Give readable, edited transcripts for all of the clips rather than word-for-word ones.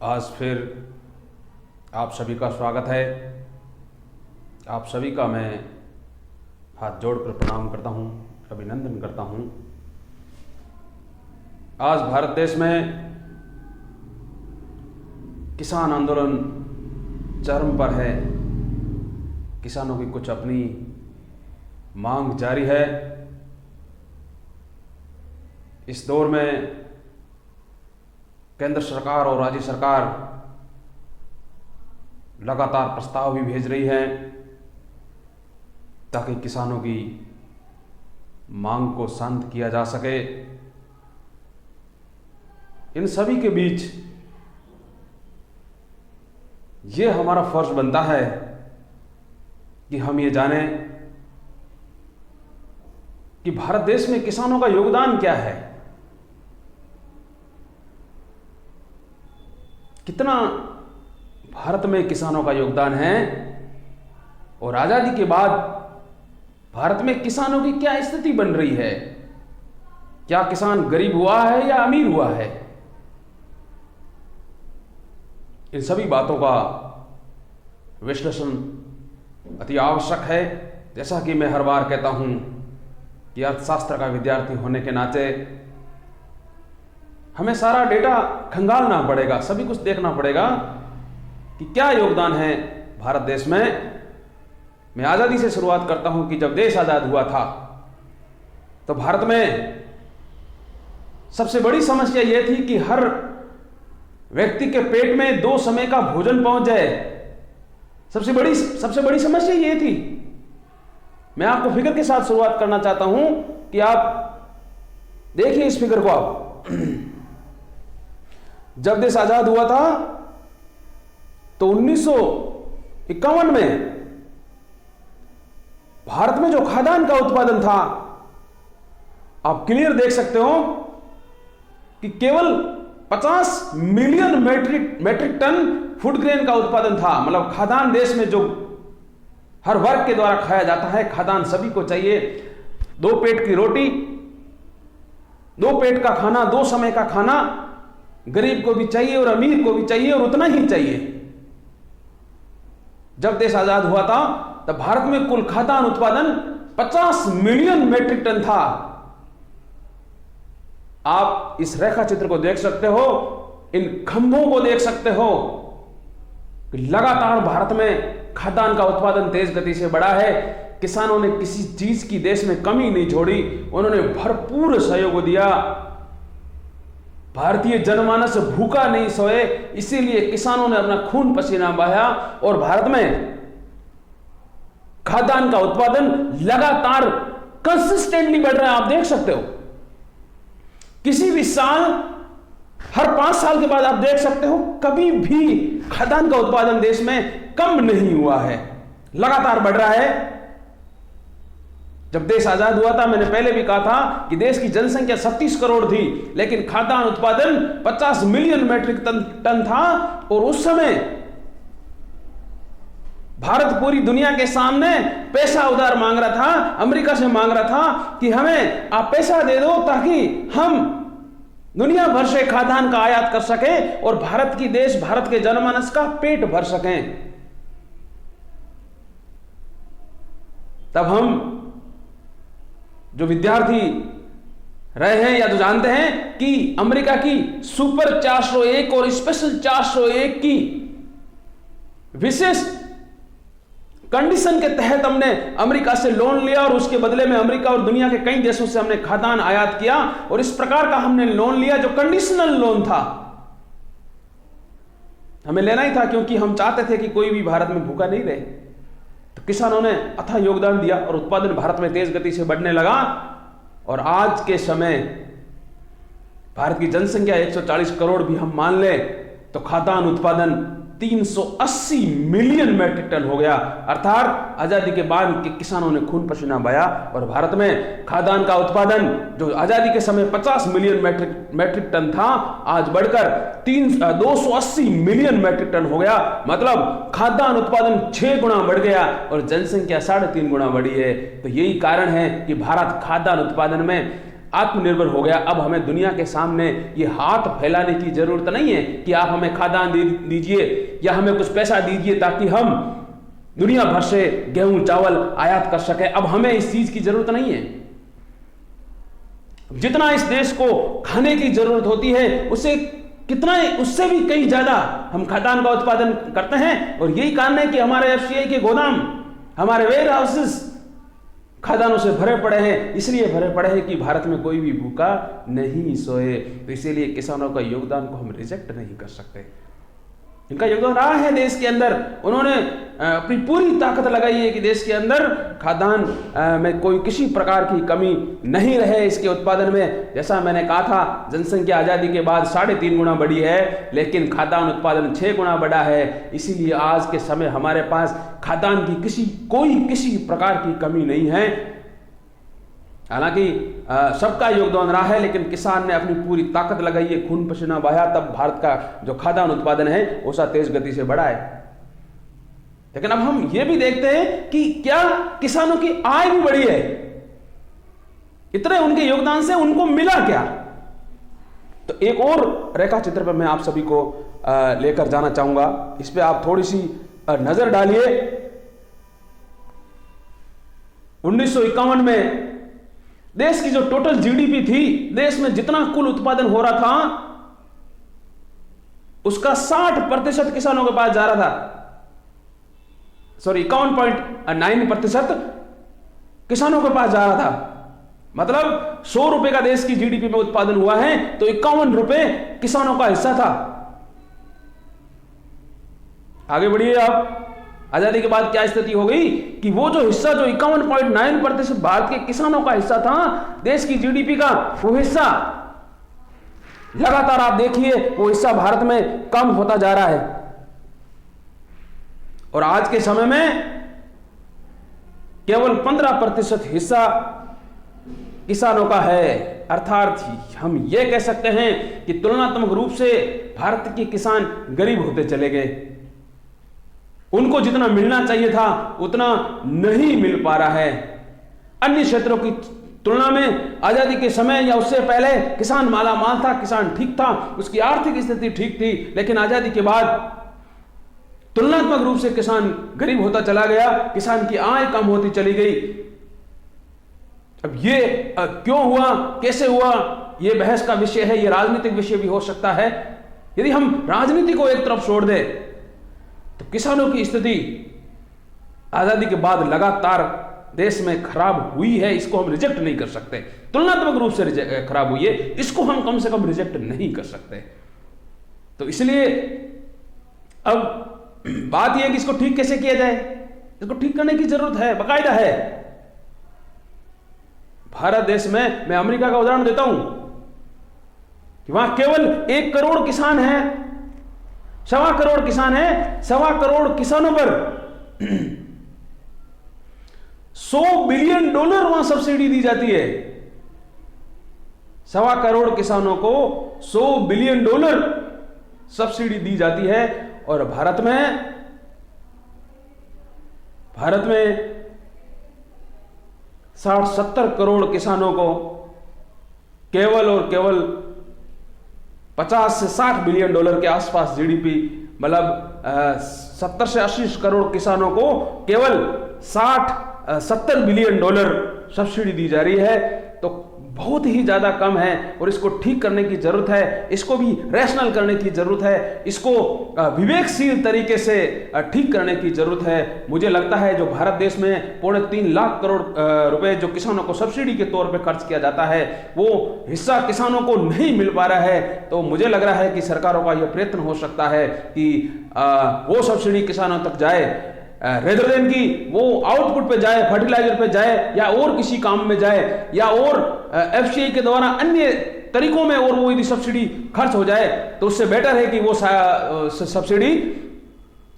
आज फिर आप सभी का स्वागत है। आप सभी का मैं हाथ जोड़कर प्रणाम करता हूँ, अभिनंदन करता हूँ। आज भारत देश में किसान आंदोलन चरम पर है। किसानों की कुछ अपनी मांग जारी है। इस दौर में केंद्र सरकार और राज्य सरकार लगातार प्रस्ताव भी भेज रही है ताकि किसानों की मांग को शांत किया जा सके। इन सभी के बीच ये हमारा फर्ज बनता है कि हम ये जानें कि भारत देश में किसानों का योगदान क्या है, कितना भारत में किसानों का योगदान है और आजादी के बाद भारत में किसानों की क्या स्थिति बन रही है। क्या किसान गरीब हुआ है या अमीर हुआ है? इन सभी बातों का विश्लेषण अति आवश्यक है। जैसा कि मैं हर बार कहता हूं कि अर्थशास्त्र का विद्यार्थी होने के नाते हमें सारा डेटा खंगालना पड़ेगा, सभी कुछ देखना पड़ेगा कि क्या योगदान है भारत देश में। मैं आजादी से शुरुआत करता हूं कि जब देश आजाद हुआ था तो भारत में सबसे बड़ी समस्या यह थी कि हर व्यक्ति के पेट में 2 समय का भोजन पहुंच जाए। सबसे बड़ी समस्या यह थी। मैं आपको फिगर के साथ शुरुआत करना चाहता हूं कि आप देखिए इस फिगर को। आप जब देश आजाद हुआ था तो 1951 में भारत में जो खाद्यान्न का उत्पादन था, आप क्लियर देख सकते हो कि केवल 50 million metric tonne food grain का उत्पादन था। मतलब खाद्यान्न देश में जो हर वर्ग के द्वारा खाया जाता है, खाद्यान्न सभी को चाहिए। 2 पेट की रोटी, 2 पेट का खाना, 2 समय का खाना गरीब को भी चाहिए और अमीर को भी चाहिए और उतना ही चाहिए। जब देश आजाद हुआ था तब भारत में कुल खाद्यान्न उत्पादन 50 मिलियन मैट्रिक टन था। आप इस रेखा चित्र को देख सकते हो, इन खंभों को देख सकते हो कि लगातार भारत में खाद्यान्न का उत्पादन तेज गति से बढ़ा है। किसानों ने किसी चीज की देश में कमी नहीं छोड़ी, उन्होंने भरपूर सहयोग दिया। भारतीय जनमानस भूखा नहीं सोए, इसीलिए किसानों ने अपना खून पसीना बहाया और भारत में खाद्यान्न का उत्पादन लगातार कंसिस्टेंटली बढ़ रहा है। आप देख सकते हो किसी भी साल, हर 5 साल के बाद आप देख सकते हो कभी भी खाद्यान्न का उत्पादन देश में कम नहीं हुआ है, लगातार बढ़ रहा है। जब देश आजाद हुआ था, मैंने पहले भी कहा था कि देश की जनसंख्या 37 करोड़ थी, लेकिन खाद्यान्न उत्पादन 50 मिलियन मैट्रिक टन था। और उस समय भारत पूरी दुनिया के सामने पैसा उधार मांग रहा था, अमेरिका से मांग रहा था कि हमें आप पैसा दे दो ताकि हम दुनिया भर से खाद्यान्न का आयात कर सकें और भारत के जनमानस का पेट भर सकें। तब हम जो विद्यार्थी रहे हैं या जो जानते हैं कि अमेरिका की सुपर 401 और स्पेशल 401 की विशेष कंडीशन के तहत हमने अमेरिका से लोन लिया और उसके बदले में अमेरिका और दुनिया के कई देशों से हमने खाद्यान्न आयात किया। और इस प्रकार का हमने लोन लिया जो कंडीशनल लोन था। हमें लेना ही था क्योंकि हम चाहते थे कि कोई भी भारत में भूखा नहीं रहे। तो किसानों ने अथाह योगदान दिया और उत्पादन भारत में तेज गति से बढ़ने लगा। और आज के समय भारत की जनसंख्या 140 करोड़ भी हम मान ले तो खाद्यान्न उत्पादन 380 मिलियन मैट्रिक टन हो गया। अर्थात आजादी के बाद के किसानों ने खून पसीना बहाया और भारत में खाद्यान्न का उत्पादन जो आजादी के समय 50 मिलियन मैट्रिक टन था, आज बढ़कर 280 मिलियन मैट्रिक टन हो गया। मतलब खाद्यान्न उत्पादन 6 गुना बढ़ गया और जनसंख्या 3.5 गुना बढ़ी है। तो यही कारण है कि भारत खाद्यान्न उत्पादन में आत्मनिर्भर हो गया। अब हमें दुनिया के सामने ये हाथ फैलाने की जरूरत नहीं है कि आप हमें खाद्यान्न दीजिए या हमें कुछ पैसा दीजिए ताकि हम दुनिया भर से गेहूं चावल आयात कर सके। अब हमें इस चीज की जरूरत नहीं है। जितना इस देश को खाने की जरूरत होती है उससे भी कहीं ज्यादा हम खाद्यान्न का उत्पादन करते हैं। और यही कारण है कि हमारे एफसीआई के गोदाम, हमारे वेयर हाउसेस खाद्यान्नों से भरे पड़े हैं। इसलिए भरे पड़े हैं कि भारत में कोई भी भूखा नहीं सोए। तो इसीलिए किसानों का योगदान को हम रिजेक्ट नहीं कर सकते। इनका योगदान रहा है देश के अंदर। उन्होंने अपनी पूरी ताकत लगाई है कि देश के अंदर खाद्यान्न में कोई किसी प्रकार की कमी नहीं रहे। इसके उत्पादन में, जैसा मैंने कहा था, जनसंख्या आजादी के बाद 3.5 गुना बढ़ी है, लेकिन खाद्यान्न उत्पादन 6 गुना बढ़ा है। इसीलिए आज के समय हमारे पास खाद्यान्न की किसी प्रकार की कमी नहीं है। हालांकि सबका योगदान रहा है, लेकिन किसान ने अपनी पूरी ताकत लगाई है, खून पसीना बहाया, तब भारत का जो खाद्यान्न उत्पादन है वो तेज गति से बढ़ा है। लेकिन अब हम ये भी देखते हैं कि क्या किसानों की आय भी बढ़ी है? इतने उनके योगदान से उनको मिला क्या? तो एक और रेखा चित्र पर मैं आप सभी को लेकर जाना चाहूंगा। इस पे आप थोड़ी सी नजर डालिए। 1951 में देश की जो टोटल जीडीपी थी, देश में जितना कुल उत्पादन हो रहा था उसका 60% किसानों के पास जा रहा था। 51.9% किसानों के पास जा रहा था। मतलब 100 रुपए का देश की जीडीपी में उत्पादन हुआ है तो 51 रुपए किसानों का हिस्सा था। आगे बढ़िए आप। आजादी के बाद क्या स्थिति हो गई कि वो जो हिस्सा, जो 51.9% भारत के किसानों का हिस्सा था देश की जीडीपी का, वो हिस्सा लगातार आप देखिए वो हिस्सा भारत में कम होता जा रहा है। और आज के समय में केवल 15% हिस्सा किसानों का है। अर्थात हम ये कह सकते हैं कि तुलनात्मक रूप से भारत के किसान गरीब होते चले गए। उनको जितना मिलना चाहिए था उतना नहीं मिल पा रहा है। अन्य क्षेत्रों की तुलना में आजादी के समय या उससे पहले किसान माला माल था, किसान ठीक था, उसकी आर्थिक स्थिति ठीक थी। लेकिन आजादी के बाद तुलनात्मक रूप से किसान गरीब होता चला गया, किसान की आय कम होती चली गई। अब ये क्यों हुआ, कैसे हुआ, ये बहस का विषय है, ये राजनीतिक विषय भी हो सकता है। यदि हम राजनीति को एक तरफ छोड़ दें तो किसानों की स्थिति आजादी के बाद लगातार देश में खराब हुई है। इसको हम रिजेक्ट नहीं कर सकते। तुलनात्मक रूप से खराब हुई है, इसको हम कम से कम रिजेक्ट नहीं कर सकते। तो इसलिए अब बात यह है कि इसको ठीक कैसे किया जाए। इसको ठीक करने की जरूरत है, बाकायदा है। भारत देश में, मैं अमेरिका का उदाहरण देता हूं कि वहां केवल 1 करोड़ किसान है, 1.25 करोड़ किसान है। 1.25 करोड़ किसानों पर $100 बिलियन वहां सब्सिडी दी जाती है। 1.25 करोड़ किसानों को $100 बिलियन सब्सिडी दी जाती है। और भारत में 60-70 करोड़ किसानों को केवल और केवल 50 से 60 बिलियन डॉलर के आसपास जीडीपी, मतलब 70 से 80 करोड़ किसानों को केवल 60-70 बिलियन डॉलर सब्सिडी दी जा रही है। तो बहुत ही ज्यादा कम है और इसको ठीक करने की जरूरत है। इसको भी रैशनल करने की जरूरत है। इसको विवेकशील तरीके से ठीक करने की जरूरत है। मुझे लगता है जो भारत देश में 3.25 लाख करोड़ रुपए जो किसानों को सब्सिडी के तौर पे खर्च किया जाता है, वो हिस्सा किसानों को नहीं मिल पा रहा है। तो मुझे लग रहा है कि सरकारों का यह प्रयत्न हो सकता है कि वो सब्सिडी किसानों तक जाए, रेदर देन की वो आउटपुट पे जाए, फर्टिलाइजर पे जाए या और किसी काम में जाए या और एफसीआई के द्वारा अन्य तरीकों में और वो यदि सब्सिडी खर्च हो जाए तो उससे बेटर है कि वो सब्सिडी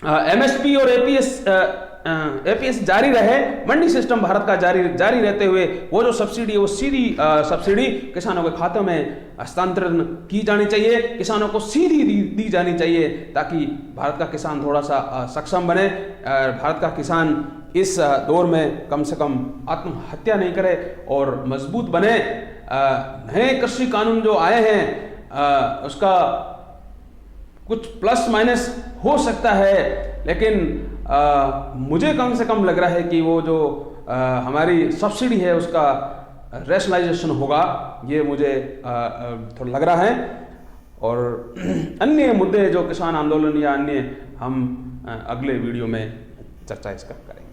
एमएसपी और एपीएस जारी रहे। मंडी सिस्टम भारत का जारी रहते हुए वो जो सब्सिडी है वो सीधी सब्सिडी किसानों के खातों में हस्तांतरण की जानी चाहिए, किसानों को सीधी दी जानी चाहिए ताकि भारत का किसान थोड़ा सा सक्षम बने। भारत का किसान इस दौर में कम से कम आत्महत्या नहीं करे और मजबूत बने। नए कृषि कानून जो आए हैं उसका कुछ प्लस माइनस हो सकता है, लेकिन मुझे कम से कम लग रहा है कि वो जो हमारी सब्सिडी है उसका रैशनलाइजेशन होगा, ये मुझे थोड़ा लग रहा है। और अन्य मुद्दे जो किसान आंदोलन या अन्य, हम अगले वीडियो में चर्चा इसका करेंगे।